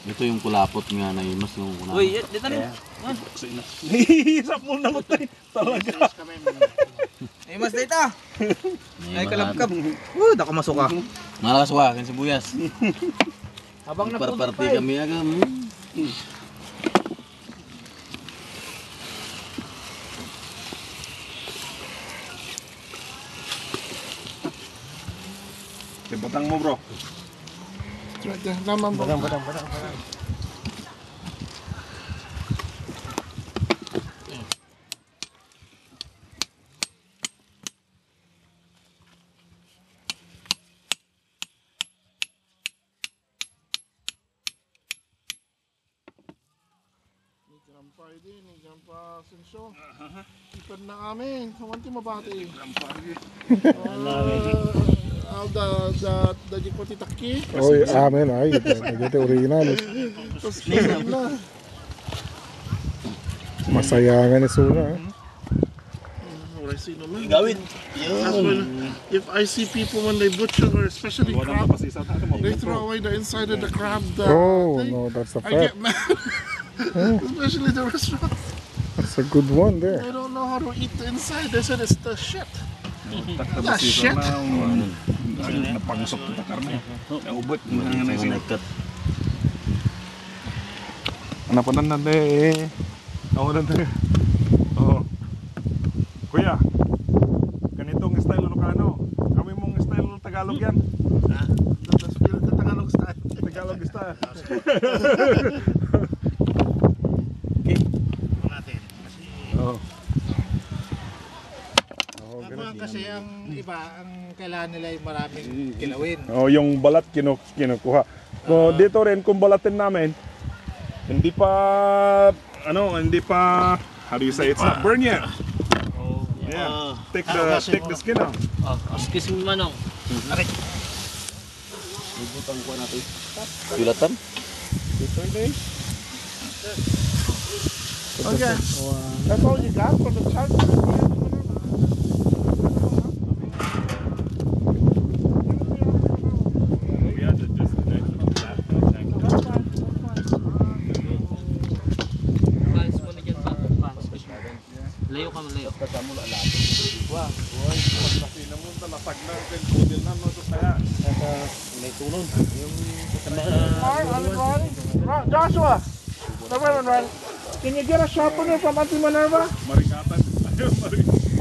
Ito yung kulapot nga na imas yung kuna. Uy, dito rin. Hirap mo na matay. Talaga. Ay, mas dito. Ay, kalabkab. Dako masuka. Malakas wa, kan sibuyas. Habang napunta Party kami agam. Batang mo bro. Naman bro. Batang. Pwede, nandiyan pa Sensyo. Ipad na kami. Kawanti mabati. Da jikoti takki. Oi, amen. Ay, nagete original. Tapos na. Masayangan ni Suna. What I see naman. Gawin. If I see people when they butcher, or especially crab, they throw away the inside of the crab. Oh, thing. no, that's a I fact. get mad. Especially the restaurant. That's a good one there. They don't know how to eat the inside. They said it's the shit. The shit. Napangusok ito karne. Naubot. Napunan natin eh. Ako na tayo. Oo. Kuya, ganitong style Ilocano. Kami mong style Tagalog yan. The Tagalog style. Tagalog style. Oo. Kasi ang iba, ang kailangan nila yung maraming kilawin. Oh, yung balat kinukuha. So, dito rin kung balatin namin, hindi pa how do you say, it's not burn yet. Yeah. Take the skin out. Askis mo manong. Ibutang ko natin. Sulatan. Okay. That's all you got for the charge? Fans mo na dyan pa. Layo ka, malayo. Joshua, run. Can you get a sharpener from Auntie Minerva? Marigatan.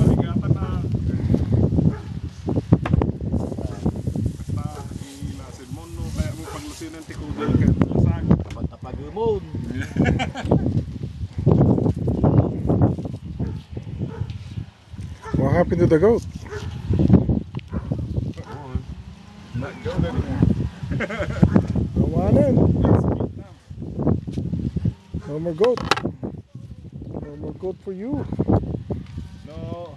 Marigatan na. Basta ilasin mo no, kaya mo paglusin ng tikudel kaya lasag. Tapag mo. What happened to the goat? Not good anymore. Come on in. No more goat. No more goat for you. No.